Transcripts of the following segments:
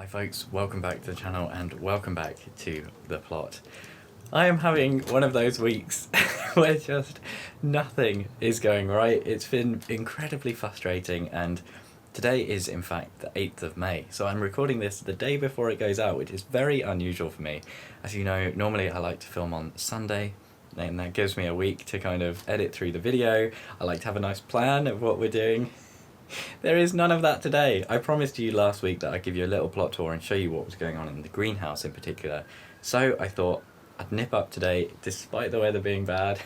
Hi folks, welcome back to the channel and welcome back to The Plot. I am having one of those weeks where just nothing is going right. It's been incredibly frustrating, and today is in fact the 8th of May. So I'm recording this the day before it goes out, which is very unusual for me. As you know, normally I like to film on Sunday, and that gives me a week to kind of edit through the video. I like to have a nice plan of what we're doing. There is none of that today. I promised you last week that I'd give you a little plot tour and show you what was going on in the greenhouse in particular. So I thought I'd nip up today, despite the weather being bad,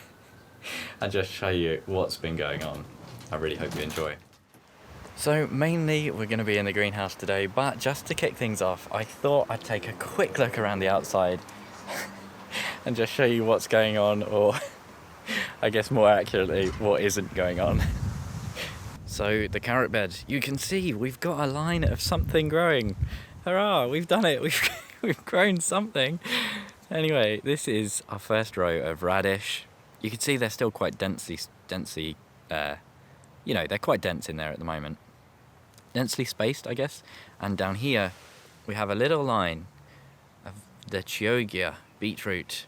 and just show you what's been going on. I really hope you enjoy. So mainly we're going to be in the greenhouse today, but just to kick things off, I thought I'd take a quick look around the outside and just show you what's going on, or I guess more accurately, what isn't going on. So the carrot bed, you can see we've got a line of something growing. Hurrah, we've done it, we've grown something. Anyway, this is our first row of radish. You can see they're still quite densely, they're quite dense in there at the moment. Densely spaced, I guess. And down here, we have a little line of the Chioggia beetroot.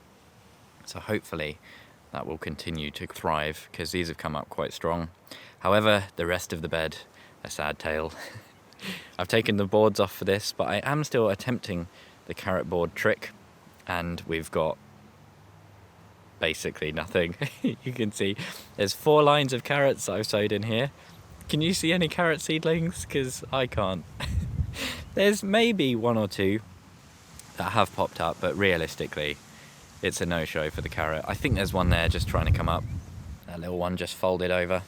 So hopefully that will continue to thrive, because these have come up quite strong. However, the rest of the bed, a sad tale. I've taken the boards off for this, but I am still attempting the carrot board trick, and we've got basically nothing. You can see there's 4 lines of carrots that I've sowed in here. Can you see any carrot seedlings? Because I can't. There's maybe 1 or 2 that have popped up, but realistically, it's a no-show for the carrot. I think there's one there just trying to come up. That little one just folded over.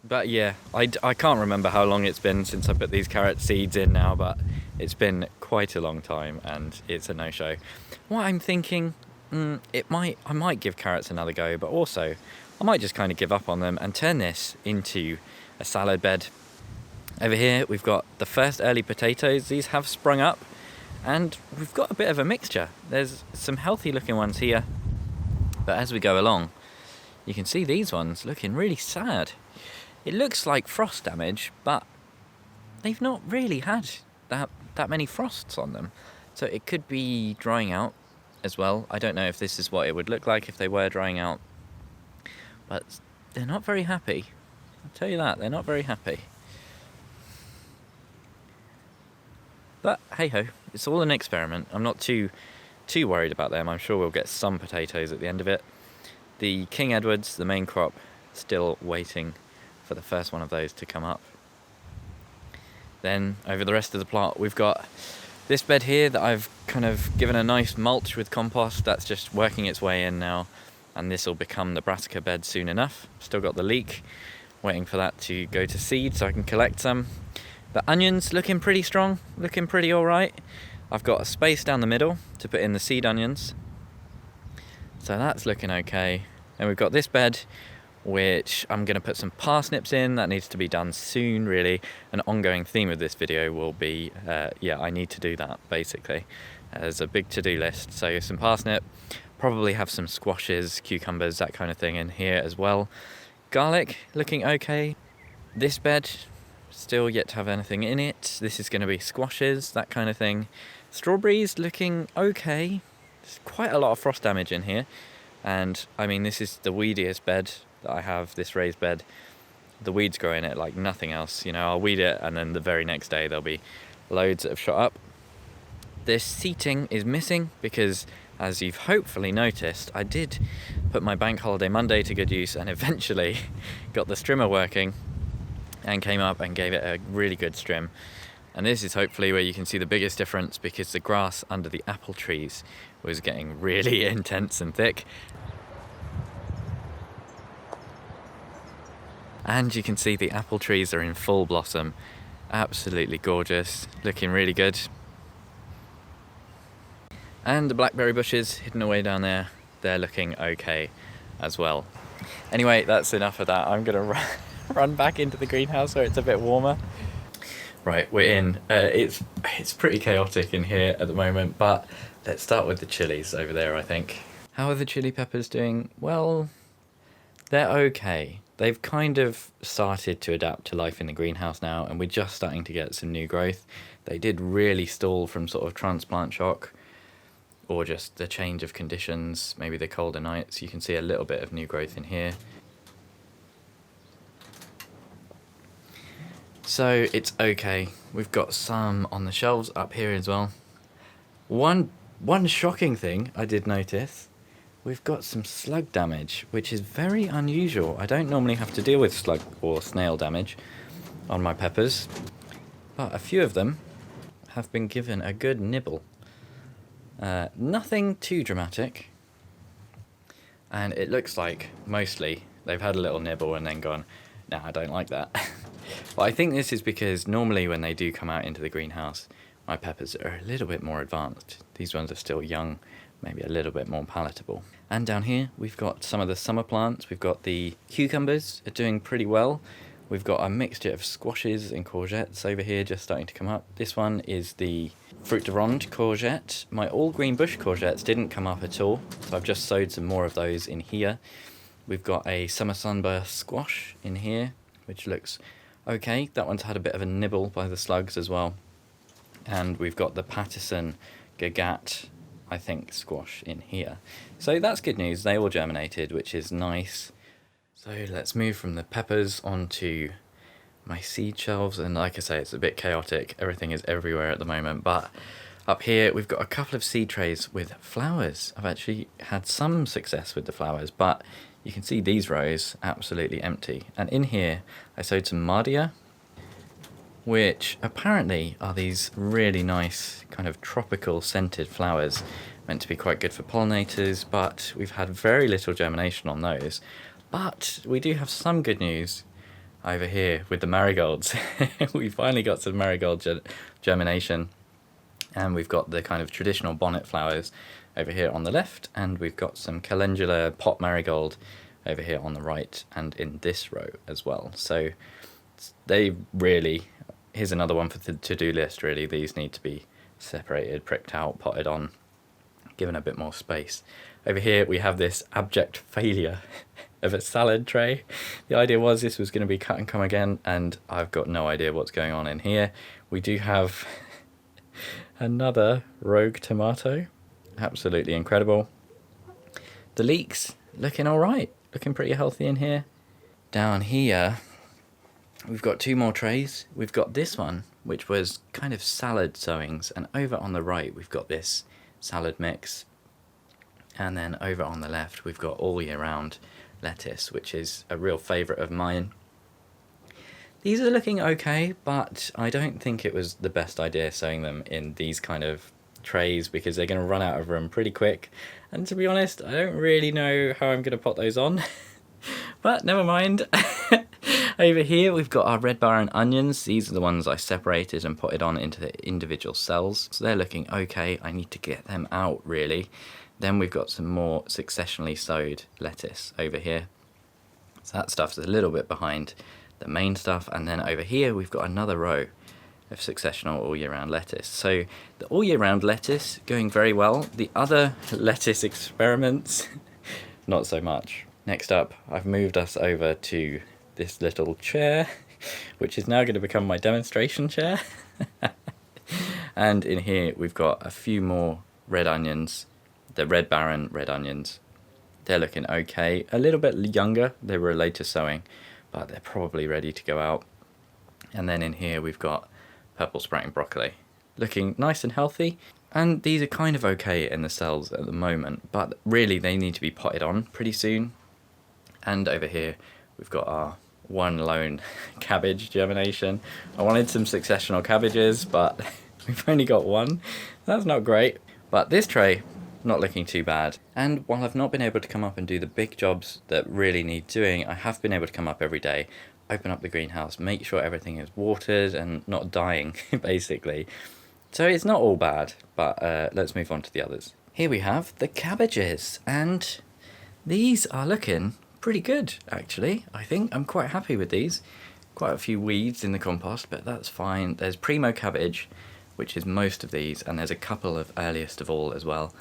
But yeah, I can't remember how long it's been since I put these carrot seeds in now, but it's been quite a long time and it's a no-show. What I'm thinking, I might give carrots another go, but also I might just kind of give up on them and turn this into a salad bed. Over here we've got the first early potatoes. These have sprung up and we've got a bit of a mixture. There's some healthy looking ones here, but as we go along, you can see these ones looking really sad. It looks like frost damage, but they've not really had that many frosts on them. So it could be drying out as well. I don't know if this is what it would look like if they were drying out. But they're not very happy. I'll tell you that, they're not very happy. But hey-ho, it's all an experiment. I'm not too worried about them. I'm sure we'll get some potatoes at the end of it. The King Edwards, the main crop, still waiting for the first one of those to come up. Then over the rest of the plot, we've got this bed here that I've kind of given a nice mulch with compost. That's just working its way in now, and this will become the brassica bed soon enough. Still got the leek, waiting for that to go to seed so I can collect some. The onions looking pretty strong, looking pretty alright. I've got a space down the middle to put in the seed onions, so that's looking okay. And we've got this bed, which I'm going to put some parsnips in. That needs to be done soon, really. An ongoing theme of this video will be, I need to do that, basically. There's a big to-do list. So some parsnip, probably have some squashes, cucumbers, that kind of thing in here as well. Garlic, looking okay. This bed, still yet to have anything in it. This is going to be squashes, that kind of thing. Strawberries, looking okay. There's quite a lot of frost damage in here. And, I mean, this is the weediest bed that I have, this raised bed. The weeds grow in it like nothing else. I'll weed it and then the very next day there'll be loads that have shot up. This seating is missing because, as you've hopefully noticed, I did put my bank holiday Monday to good use and eventually got the strimmer working and came up and gave it a really good strim. And this is hopefully where you can see the biggest difference, because the grass under the apple trees was getting really intense and thick. And you can see the apple trees are in full blossom. Absolutely gorgeous, looking really good. And the blackberry bushes hidden away down there, they're looking okay as well. Anyway, that's enough of that. I'm gonna run back into the greenhouse where it's a bit warmer. Right, we're in. It's pretty chaotic in here at the moment, but let's start with the chilies over there, I think. How are the chili peppers doing? Well, they're okay. they've kind of started to adapt to life in the greenhouse now, and we're just starting to get some new growth. They did really stall from sort of transplant shock, or just the change of conditions, maybe the colder nights. You can see a little bit of new growth in here. So it's okay. We've got some on the shelves up here as well. One shocking thing I did notice, we've got some slug damage, which is very unusual. I don't normally have to deal with slug or snail damage on my peppers, but a few of them have been given a good nibble. Nothing too dramatic, and it looks like mostly they've had a little nibble and then gone, nah, I don't like that. But I think this is because normally when they do come out into the greenhouse, my peppers are a little bit more advanced. These ones are still young, maybe a little bit more palatable. And down here we've got some of the summer plants. We've got the cucumbers are doing pretty well. We've got a mixture of squashes and courgettes over here just starting to come up. This one is the fruit de ronde courgette. My all green bush courgettes didn't come up at all, so I've just sowed some more of those in here. We've got a summer sunburst squash in here, which looks okay. That one's had a bit of a nibble by the slugs as well. And we've got the Patterson Gagat, I think, squash in here. So that's good news. They all germinated, which is nice. So let's move from the peppers onto my seed shelves. And like I say, it's a bit chaotic. Everything is everywhere at the moment. But up here, we've got a couple of seed trays with flowers. I've actually had some success with the flowers, but you can see these rows absolutely empty. And in here, I sowed some Mardia, which apparently are these really nice kind of tropical scented flowers, meant to be quite good for pollinators, but we've had very little germination on those. But we do have some good news over here with the marigolds. We finally got some marigold germination, and we've got the kind of traditional bonnet flowers over here on the left, and we've got some calendula pot marigold over here on the right and in this row as well. So they really, here's another one for the to-do list really. These need to be separated, pricked out, potted on, given a bit more space. Over here we have this abject failure of a salad tray. The idea was this was going to be cut and come again, and I've got no idea what's going on in here. We do have another rogue tomato. Absolutely incredible. The leeks looking all right, looking pretty healthy in here. Down here we've got two more trays. We've got this one, which was kind of salad sowings, and over on the right we've got this salad mix, and then over on the left we've got all year round lettuce, which is a real favourite of mine. These are looking okay, but I don't think it was the best idea sowing them in these kind of trays, because they're going to run out of room pretty quick, and to be honest I don't really know how I'm going to pot those on. But never mind. Over here we've got our Red Baron onions. These are the ones I separated and potted on into the individual cells, so they're looking okay. I need to get them out really. Then we've got some more successionally sowed lettuce over here, so that stuff's a little bit behind the main stuff. And then over here we've got another row of successional all year round lettuce. So the all year round lettuce going very well. The other lettuce experiments not so much. Next up, I've moved us over to this little chair, which is now going to become my demonstration chair. And in here we've got a few more red onions, the Red Baron red onions. They're looking okay, a little bit younger. They were a later sowing, but they're probably ready to go out. And then in here we've got purple sprouting broccoli, looking nice and healthy. And these are kind of okay in the cells at the moment, but really they need to be potted on pretty soon. And over here we've got our one lone cabbage germination. I wanted some successional cabbages, but we've only got one. That's not great. But this tray, not looking too bad. And while I've not been able to come up and do the big jobs that really need doing, I have been able to come up every day, open up the greenhouse, make sure everything is watered and not dying, basically. So it's not all bad, but let's move on to the others. Here we have the cabbages, and these are looking pretty good, actually. I think I'm quite happy with these. Quite a few weeds in the compost, but that's fine. There's Primo cabbage, which is most of these, and there's a couple of earliest of all as well.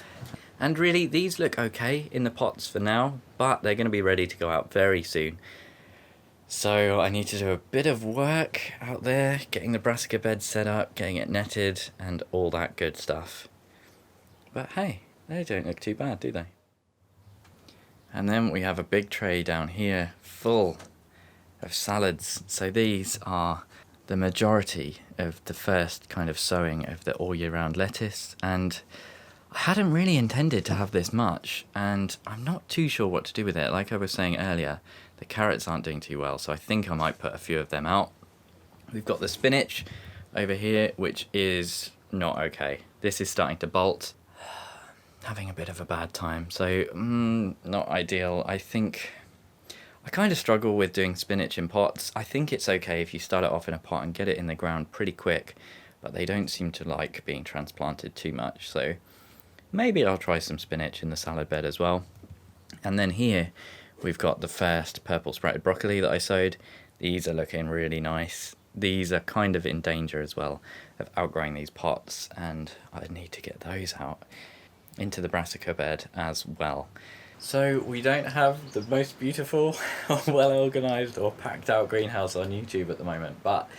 And really, these look okay in the pots for now, but they're going to be ready to go out very soon. So I need to do a bit of work out there, getting the brassica bed set up, getting it netted, and all that good stuff. But hey, they don't look too bad, do they? And then we have a big tray down here full of salads. So these are the majority of the first kind of sowing of the all year round lettuce, and I hadn't really intended to have this much, and I'm not too sure what to do with it. Like I was saying earlier, the carrots aren't doing too well, so I think I might put a few of them out. We've got the spinach over here, which is not okay. This is starting to bolt. Having a bit of a bad time, so not ideal. I think I kind of struggle with doing spinach in pots. I think it's okay if you start it off in a pot and get it in the ground pretty quick, but they don't seem to like being transplanted too much, so maybe I'll try some spinach in the salad bed as well. And then here we've got the first purple sprouted broccoli that I sowed. These are looking really nice. These are kind of in danger as well of outgrowing these pots, and I need to get those out into the brassica bed as well. So we don't have the most beautiful or well organised or packed out greenhouse on YouTube at the moment, but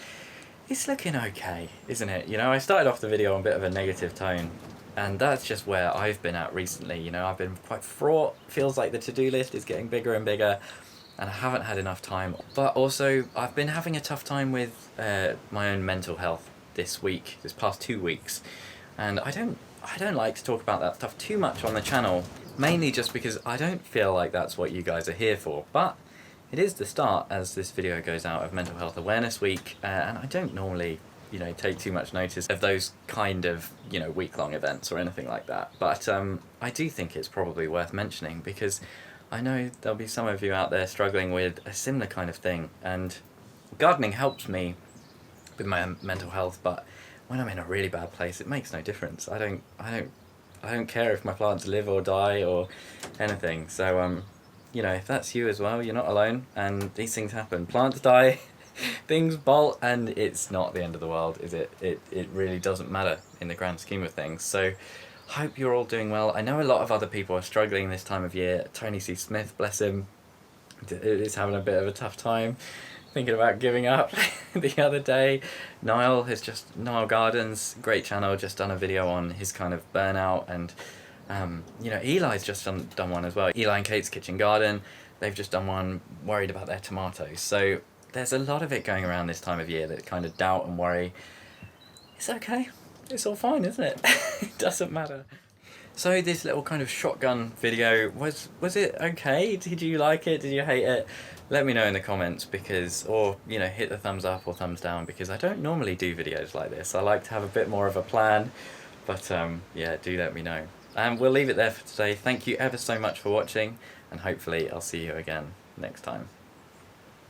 it's looking okay, isn't it? You know, I started off the video on a bit of a negative tone, and that's just where I've been at recently. You know, I've been quite fraught. Feels like the to-do list is getting bigger and bigger, and I haven't had enough time. But also, I've been having a tough time with my own mental health this past 2 weeks, and I don't like to talk about that stuff too much on the channel, mainly just because I don't feel like that's what you guys are here for. But it is the start, as this video goes out, of Mental Health Awareness Week, and I don't normally, you know, take too much notice of those kind of, you know, week-long events or anything like that. But I do think it's probably worth mentioning, because I know there'll be some of you out there struggling with a similar kind of thing, and gardening helps me with my mental health, but when I'm in a really bad place, it makes no difference. I don't care if my plants live or die or anything. So you know, if that's you as well, you're not alone, and these things happen. Plants die, things bolt, and it's not the end of the world, is it? It really doesn't matter in the grand scheme of things. So hope you're all doing well. I know a lot of other people are struggling this time of year. Tony C. Smith, bless him, is having a bit of a tough time, thinking about giving up. The other day, Niall Gardens, great channel, just done a video on his kind of burnout, and you know, Eli's just done one as well. Eli and Kate's Kitchen Garden, they've just done one worried about their tomatoes. So there's a lot of it going around this time of year, that kind of doubt and worry. It's okay, it's all fine, isn't it? It doesn't matter. So this little kind of shotgun video, was it okay? Did you like it? Did you hate it? Let me know in the comments, because, or, you know, hit the thumbs up or thumbs down, because I don't normally do videos like this. I like to have a bit more of a plan, but yeah, do let me know. And we'll leave it there for today. Thank you ever so much for watching, and hopefully I'll see you again next time.